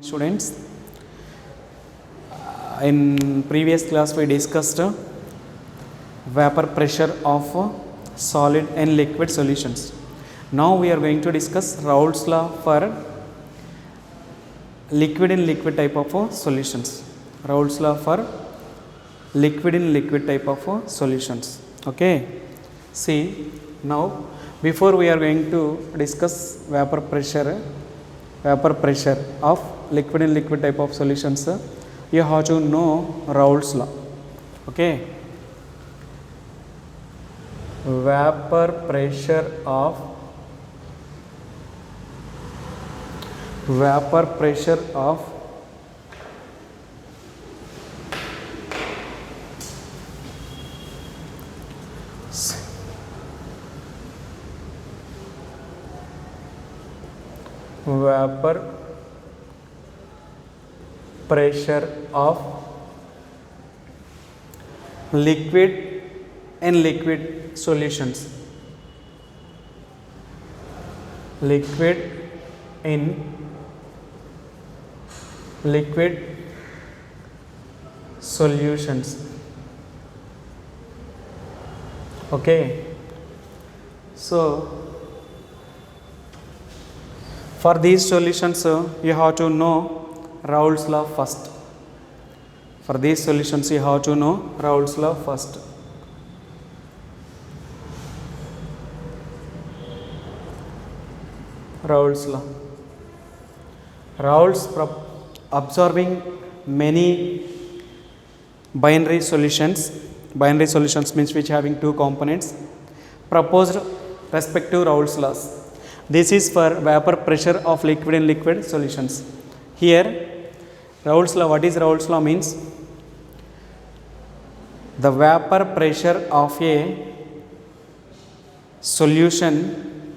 Students, in previous class we discussed vapor pressure of solid and liquid solutions. Now we are going to discuss Raoult's law for liquid in liquid type of solutions. Raoult's law for liquid in liquid type of solutions. Okay. See, now before we are going to discuss vapor pressure of liquid in liquid type of solutions, you have to know Raoult's law. Okay. Vapor pressure of liquid and liquid solutions. Liquid in liquid solutions. Okay. So for these solutions, you have to know Raoult's law first. For these solutions, you have to know Raoult's law first. Raoult's law. Raoult's observing many binary solutions. Binary solutions means which having two components proposed respective Raoult's laws. This is for vapor pressure of liquid in liquid solutions. Here Raoult's law, what is Raoult's law means? The vapor pressure of a solution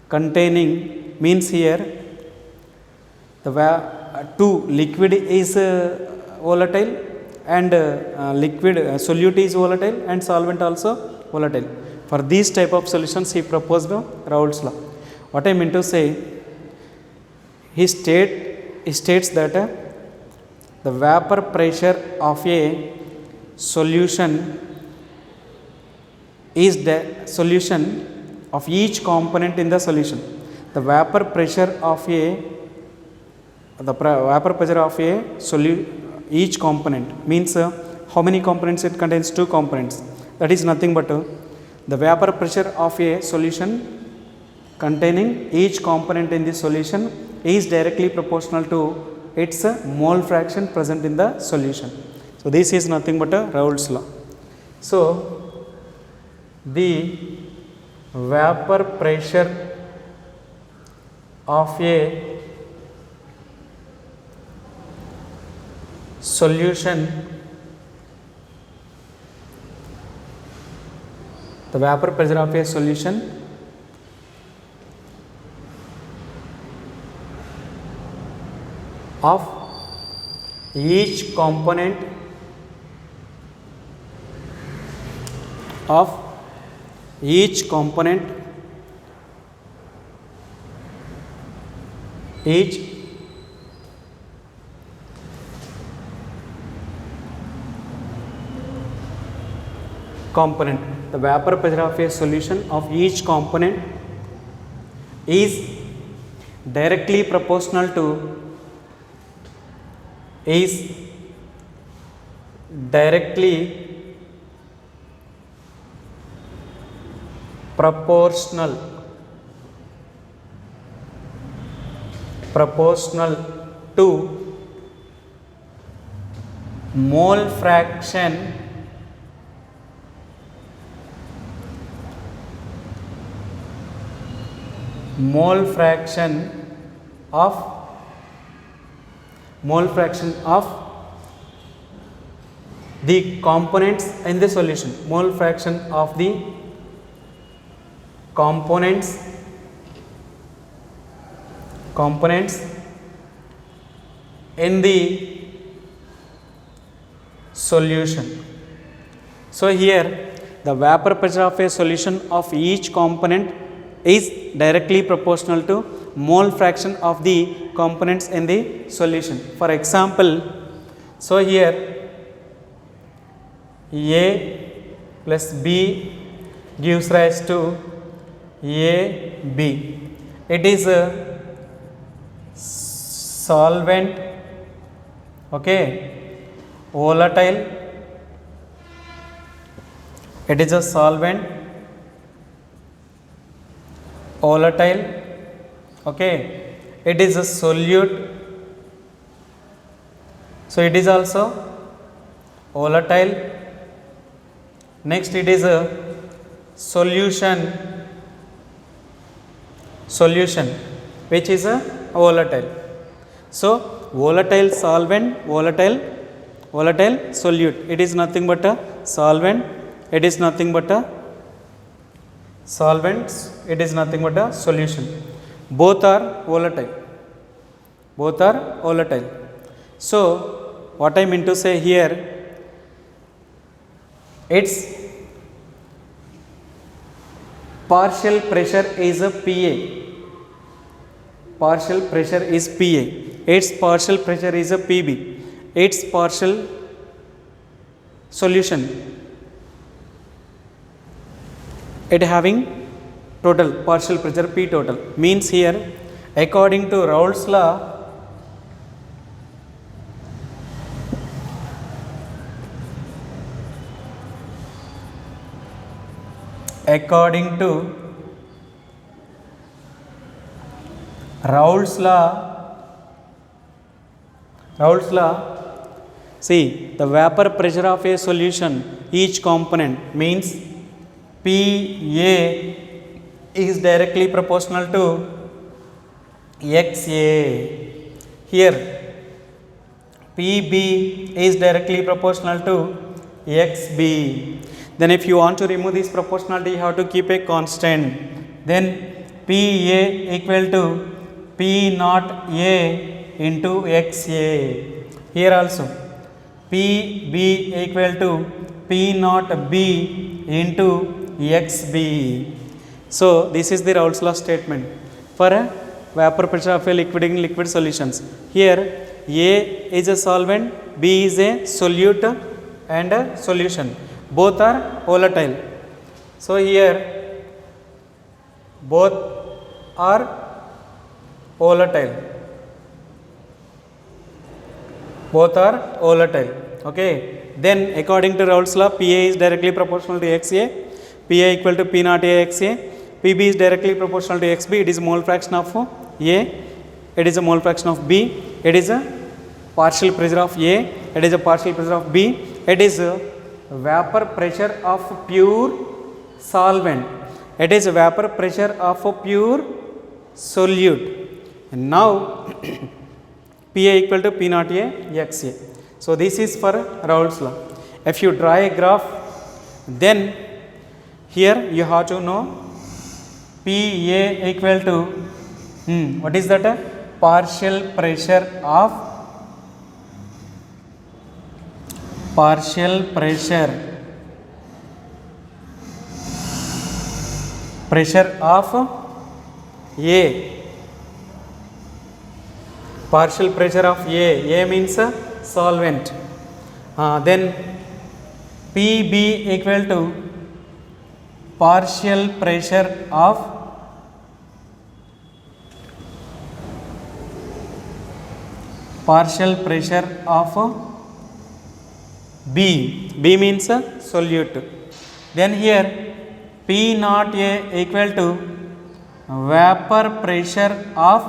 containing means here the liquid is volatile and liquid solute is volatile and solvent also volatile. For these type of solutions he proposed Raoult's law. What I mean to say, he states that the vapor pressure of a solution is the solution of each component in the solution. The vapor pressure of each component means how many components it contains? Two components. That is nothing but the vapor pressure of a solution containing each component in the solution is directly proportional to its mole fraction present in the solution. So this is nothing but Raoult's law. So the vapor pressure of a solution, the vapor pressure of a solution of each component each component the vapor pressure of a solution of each component is directly proportional to proportional to mole fraction of the components in the solution. Mole fraction of the components in the solution. So here the vapor pressure of a solution of each component is directly proportional to mole fraction of the components in the solution. For example, so here A plus B gives rise to AB. It is a solvent, okay, volatile. It is a solvent, volatile, okay. It is a solute, so it is also volatile. Next, it is a solution, which is a volatile. So volatile solvent, volatile solute. It is nothing but a solvent. It is nothing but a solvents. It is nothing but a solution. Both are volatile. So what I mean to say here, its partial pressure is a PA. Partial pressure is PA. Its partial pressure is a PB. Its partial solution, it having total partial pressure P total. Means here, according to Raoult's law, according to Raoult's law, see, the vapor pressure of a solution, each component, means PA is directly proportional to XA. Here PB is directly proportional to XB. Then if you want to remove this proportionality, you have to keep a constant. Then PA equal to P naught A into XA. Here also PB equal to P naught B into XB. So this is the Raoult's law statement for a vapor pressure of a liquid in liquid solutions. Here A is a solvent, B is a solute and a solution. Both are volatile. So here both are volatile. Okay. Then according to Raoult's law, PA is directly proportional to XA. PA equal to P naught A XA. PB is directly proportional to XB. It is mole fraction of A. It is a mole fraction of B. It is a partial pressure of A. It is a partial pressure of B. It is a vapor pressure of pure solvent. It is vapor pressure of a pure solute. And now PA equal to P naught A XA. So this is for Raoult's law. If you draw a graph, then here you have to know PA equal to what is that? Partial pressure of A. Partial pressure of A. A means solvent. Then PB equal to partial pressure of B. B means solute. Then here P naught A equal to vapor pressure of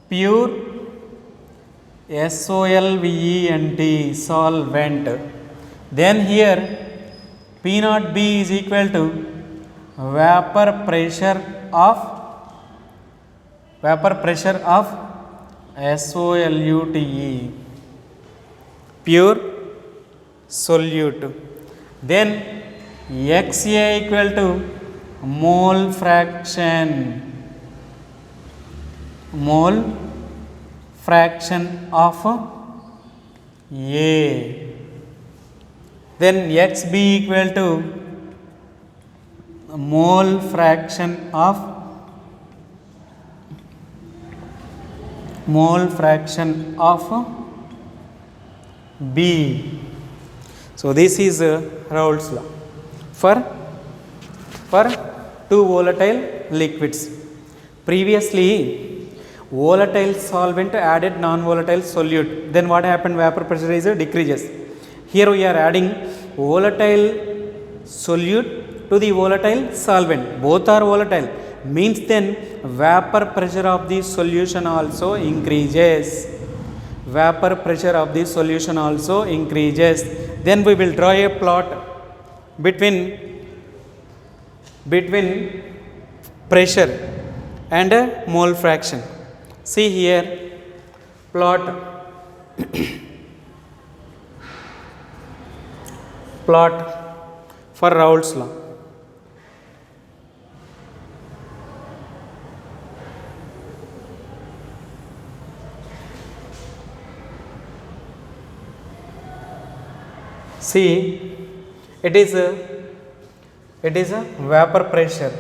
pure solvent, solvent. Then here P naught B is equal to vapor pressure of solute, pure solute. Then XA equal to mole fraction of A. Then XB equal to mole fraction of B. So this is Raoult's law for two volatile liquids. Previously, volatile solvent added non-volatile solute. Then what happened? Vapor pressure is decreases. Here we are adding volatile solute to the volatile solvent. Both are volatile. Means then vapor pressure of the solution also increases. Vapor pressure of the solution also increases. Then we will draw a plot between pressure and mole fraction. See here, plot for Raoult's law. See, it is a vapor pressure.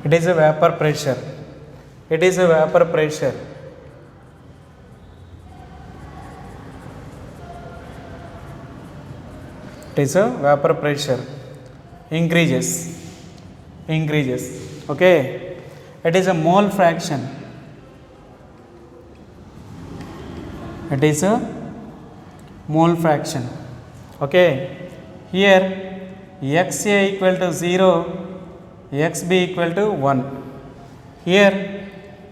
It is a vapor pressure. It is a vapor pressure. It is a vapor pressure. Increases. Okay. It is a mole fraction. It is a mole fraction. Okay. Here XA equal to 0, XB equal to 1. Here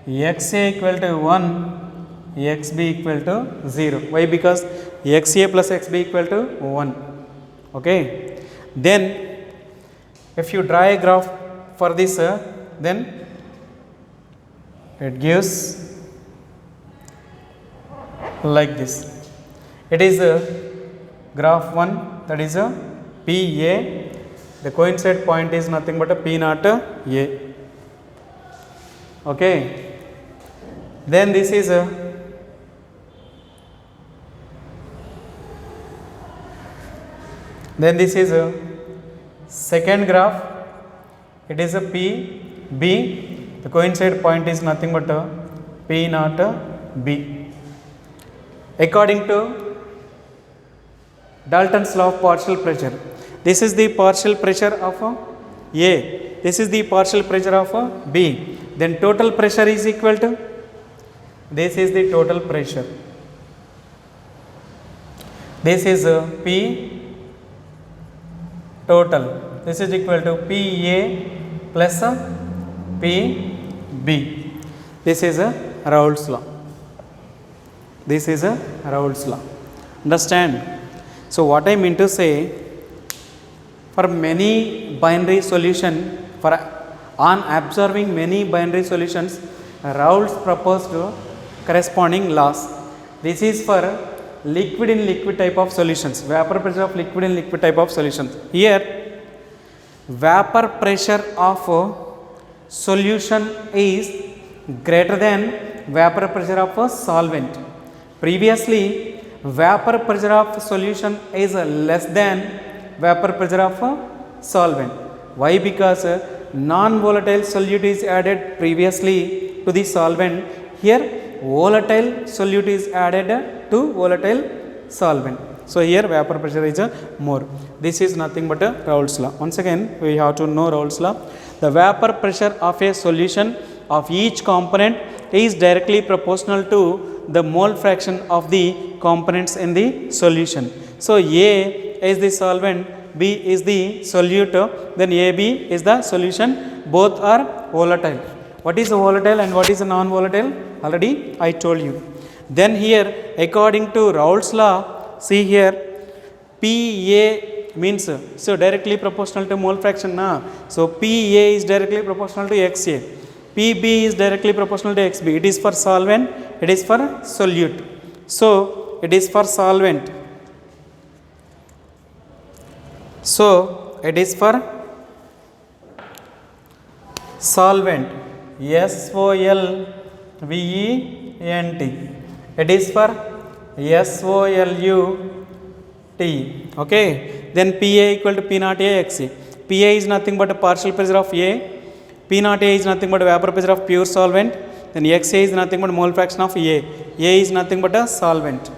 XA equal to 1, XB equal to 0. Why? Because XA plus XB equal to 1. Okay. Then if you draw a graph for this, then it gives like this. It is a graph 1, that is a PA. The coincident point is nothing but a P naught A. Okay. Then this is a second graph. It is a PB. The coincident point is nothing but a P naught B. According to Dalton's law of partial pressure, this is the partial pressure of A, this is the partial pressure of B. Then total pressure is equal to, this is the total pressure. This is P total. This is equal to PA plus PB. This is Raoult's law. This is Raoult's law. Understand? So what I mean to say, for many binary solution, on observing many binary solutions, Raoult's proposed corresponding laws. This is for liquid in liquid type of solutions, vapor pressure of liquid in liquid type of solutions. Here, vapor pressure of solution is greater than vapor pressure of a solvent. Previously, vapor pressure of solution is less than vapor pressure of a solvent. Why? Because non-volatile solute is added previously to the solvent. Here, volatile solute is added to volatile solvent. So here vapor pressure is more. This is nothing but Raoult's law. Once again, we have to know Raoult's law. The vapor pressure of a solution of each component is directly proportional to the mole fraction of the components in the solution. So A is the solvent, B is the solute, then AB is the solution. Both are volatile. What is volatile and what is non-volatile? Already I told you. Then here, according to Raoult's law, see here, PA means, so directly proportional to mole fraction. So PA is directly proportional to XA. PB is directly proportional to XB. It is for solvent, it is for solute. So it is for solvent. So it is for solvent, SOLVENT. It is for SOLUT. Okay, then PA equal to P naught A XA. PA is nothing but a partial pressure of A. P naught A is nothing but a vapor pressure of pure solvent. Then XA is nothing but mole fraction of A. A is nothing but a solvent.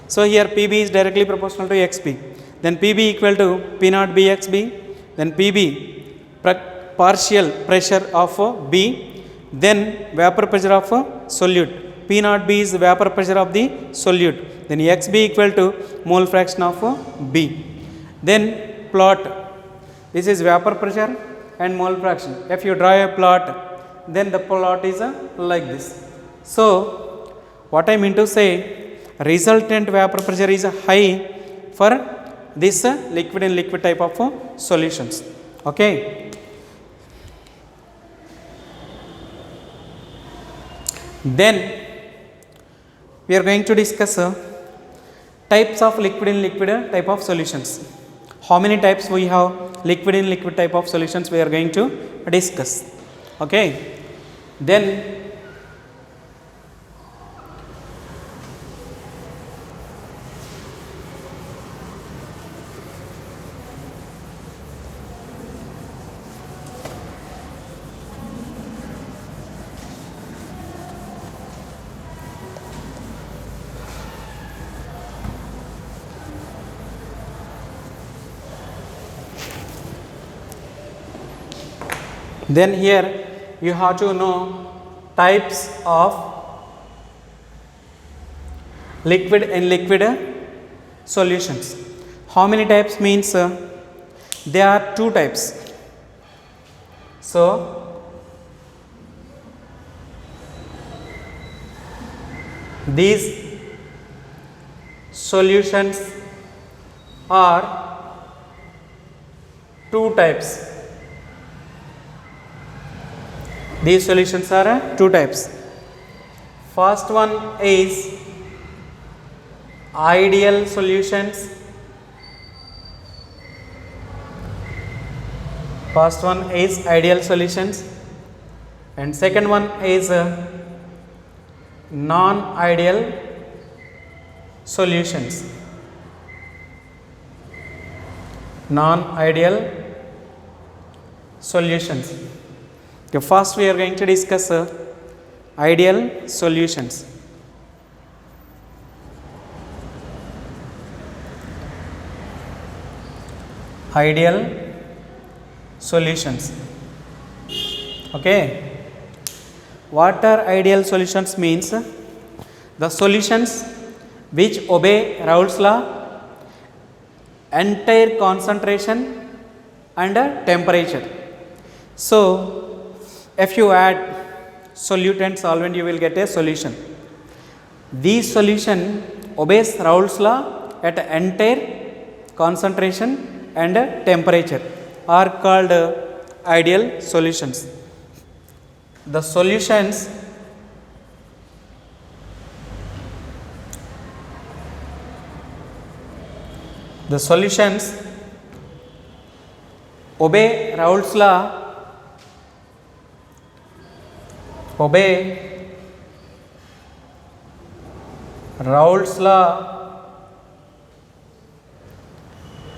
So here PB is directly proportional to XB. Then PB equal to P naught B XB. Then PB partial pressure of B. Then vapor pressure of solute. P naught B is the vapor pressure of the solute. Then XB equal to mole fraction of B. Then plot. This is vapor pressure and mole fraction. If you draw a plot, then the plot is like this. So what I mean to say, resultant vapor pressure is high for this liquid and liquid type of solutions. Okay. Then we are going to discuss types of liquid in liquid type of solutions. How many types we have liquid in liquid type of solutions we are going to discuss. Okay. Then here you have to know types of liquid and liquid solutions. How many types means there are two types. So these solutions are two types. These solutions are two types. First one is ideal solutions. First one is ideal solutions, and second one is non-ideal solutions. Non-ideal solutions. Okay, first we are going to discuss ideal solutions. Ideal solutions. Okay. What are ideal solutions means? The solutions which obey Raoult's law, entire concentration and temperature. So if you add solute and solvent, you will get a solution. This solution obeys Raoult's law at entire concentration and temperature are called ideal solutions. The solutions obey Raoult's law,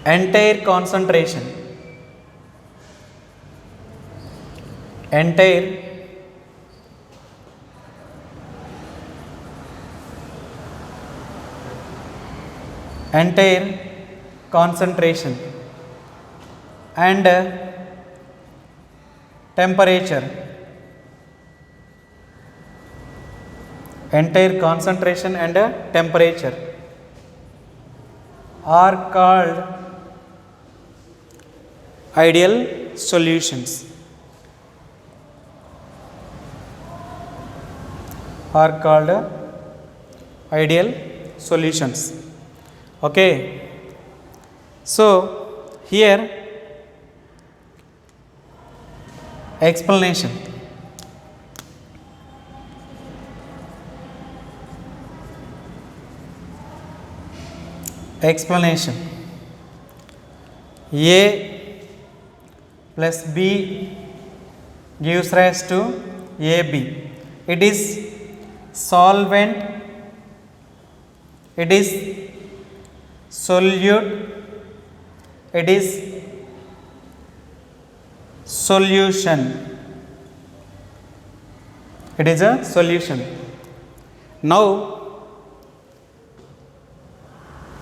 entire concentration, entire concentration and temperature. Entire concentration and temperature are called ideal solutions. Are called ideal solutions. Okay. So here explanation. Explanation. A plus B gives rise to AB. It is solvent it is solute, it is solution, it is a solution. Now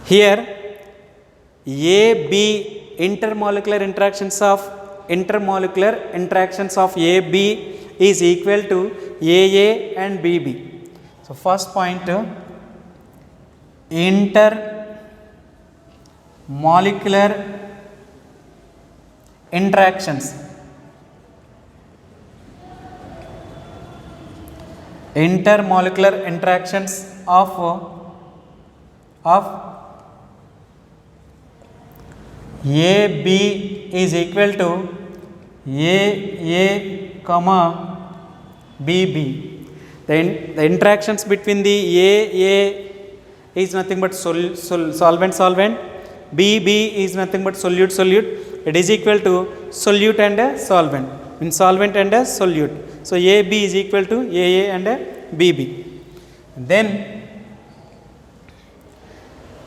here A B intermolecular interactions of A B is equal to AA and BB. So first point, intermolecular interactions, of AB is equal to AA comma BB. The interactions between the AA is nothing but solvent, BB is nothing but solute. It is equal to solute and a solvent, means solvent and a solute. So AB is equal to AA and a BB. Then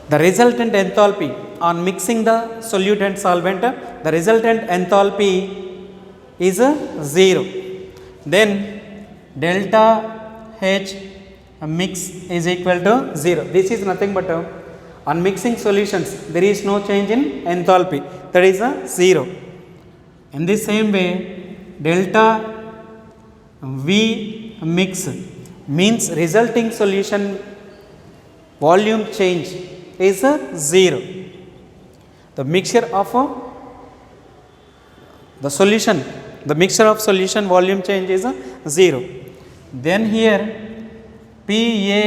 the resultant enthalpy on mixing the solute and solvent, the resultant enthalpy is 0. Then delta H mix is equal to 0. This is nothing but on mixing solutions there is no change in enthalpy, that is 0. In the same way, delta V mix means resulting solution volume change is 0. The mixture of the mixture of solution volume change is 0. Then here PA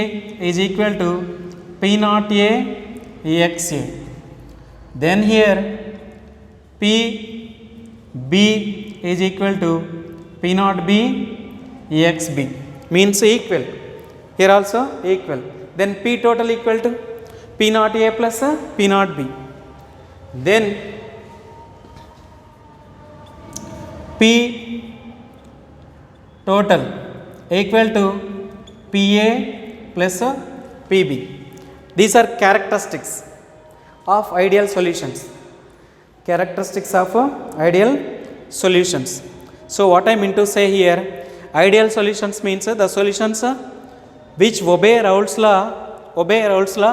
is equal to P0 A XA. Then here PB is equal to P0 B XB, means equal. Here also equal. Then P total equal to P0 A plus P0 B. Then P total equal to PA plus PB. These are characteristics of ideal solutions. So what I mean to say here, ideal solutions means the solutions which obey Raoult's law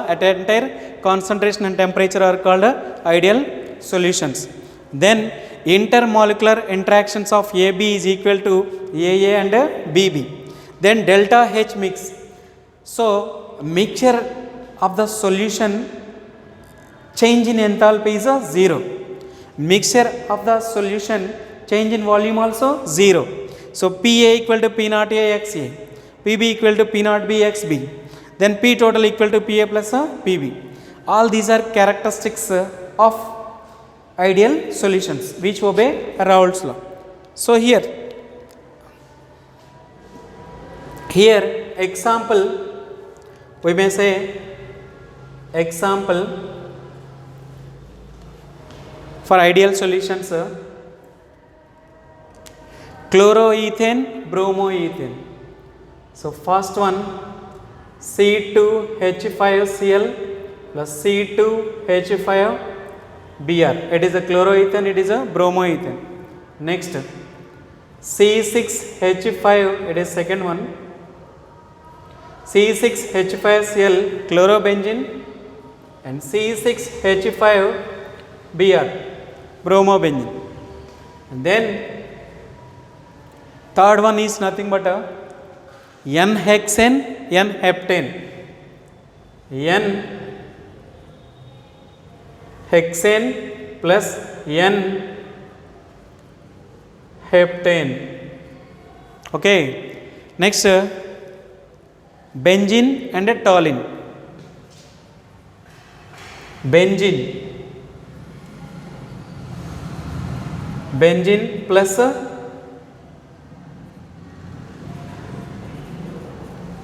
at entire concentration and temperature are called ideal solutions. Then intermolecular interactions of AB is equal to AA and BB. Then delta H mix. So mixture of the solution change in enthalpy is 0. Mixture of the solution change in volume also 0. So PA equal to P0 A XA, PB equal to P0 B XB. Then P total equal to PA plus PB. All these are characteristics of ideal solutions which obey Raoult's law. So here example, we may say example for ideal solutions: chloroethane, bromoethane. So first one, C2H5Cl plus C2H5Br. It is a chloroethane, it is a bromoethane. Next, C6H5, it is second one. C6H5Cl chlorobenzene and C6H5Br bromobenzene. And then third one is nothing but a N-hexane, N-heptane. N-hexane plus N-heptane. Okay. Next, benzene and a toluene. Benzene plus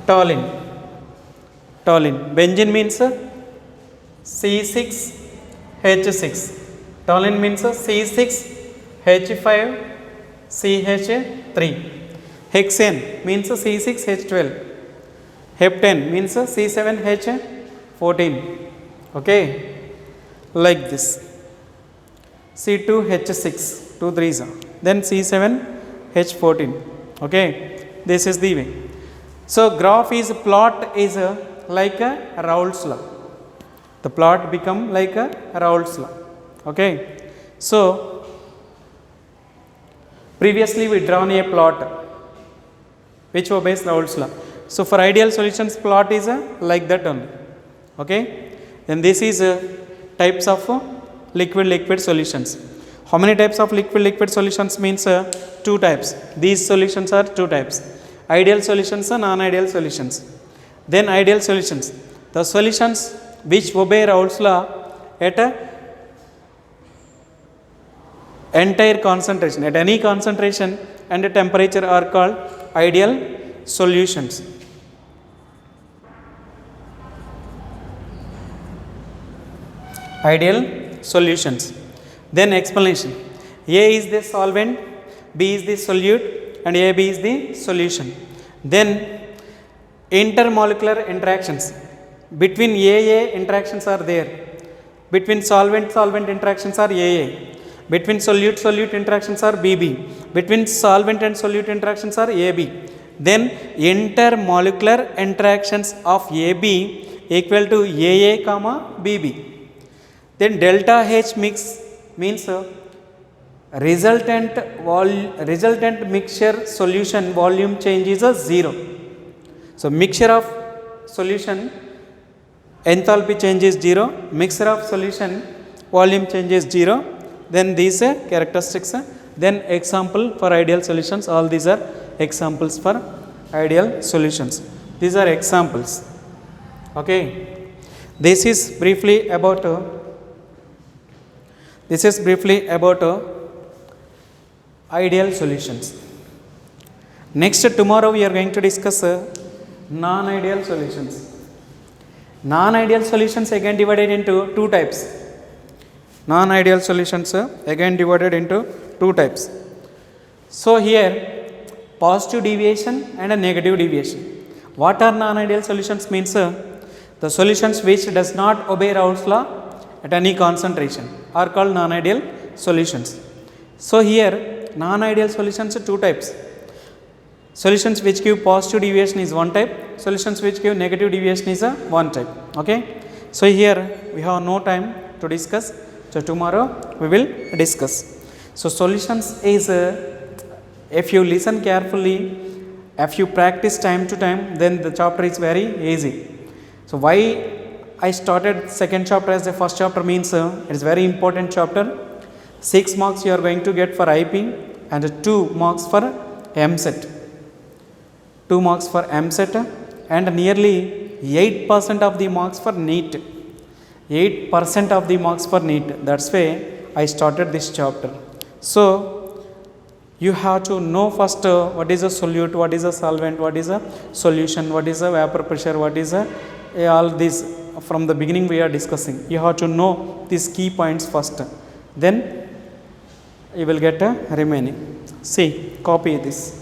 toluene. Benzene means C6H6. Toluene means C6H5CH3. Hexane means C6H12. Heptane means C7H5. 14, okay, like this. C2H6, 2 3s, then C7H14, okay, this is the way. So graph is plot is like a Raoult's law. The plot become like a Raoult's law, okay. So previously we drawn a plot which obeys Raoult's law. So for ideal solutions, plot is like that only, okay. Then this is types of liquid solutions. How many types of liquid solutions means 2 types. These solutions are 2 types: ideal solutions and non-ideal solutions. Then ideal solutions, the solutions which obey Raoult's law at a entire concentration, at any concentration and a temperature, are called ideal solutions. Ideal solutions. Then explanation: A is the solvent, B is the solute, and AB is the solution. Then intermolecular interactions. Between AA interactions are there. Between solvent interactions are AA. Between solute interactions are BB. Between solvent and solute interactions are AB. Then intermolecular interactions of AB equal to AA comma BB. Then delta H mix means resultant mixture solution volume change is 0. So mixture of solution enthalpy change is 0, mixture of solution volume change is 0. Then these characteristics. Then example for ideal solutions, all these are examples for ideal solutions. These are examples, okay. This is briefly about ideal solutions. Next, tomorrow we are going to discuss non-ideal solutions. Non-ideal solutions again divided into 2 types. Non-ideal solutions again divided into 2 types. So here positive deviation and a negative deviation. What are non-ideal solutions means the solutions which does not obey Raoult's law at any concentration are called non-ideal solutions. So here non-ideal solutions are 2 types. Solutions which give positive deviation is 1 type, solutions which give negative deviation is 1 type, okay. So here we have no time to discuss, so tomorrow we will discuss. So solutions is if you listen carefully, if you practice time to time, then the chapter is very easy. So why I started second chapter as the first chapter means it is very important chapter. 6 marks you are going to get for IP and 2 marks for MSET. 2 marks for MSET and nearly 8% of the marks for NEET. 8% of the marks for NEET. That's why I started this chapter. So you have to know first what is a solute, what is a solvent, what is a solution, what is a vapor pressure, what is a all these from the beginning we are discussing. You have to know these key points first. Then you will get a remaining. See, copy this.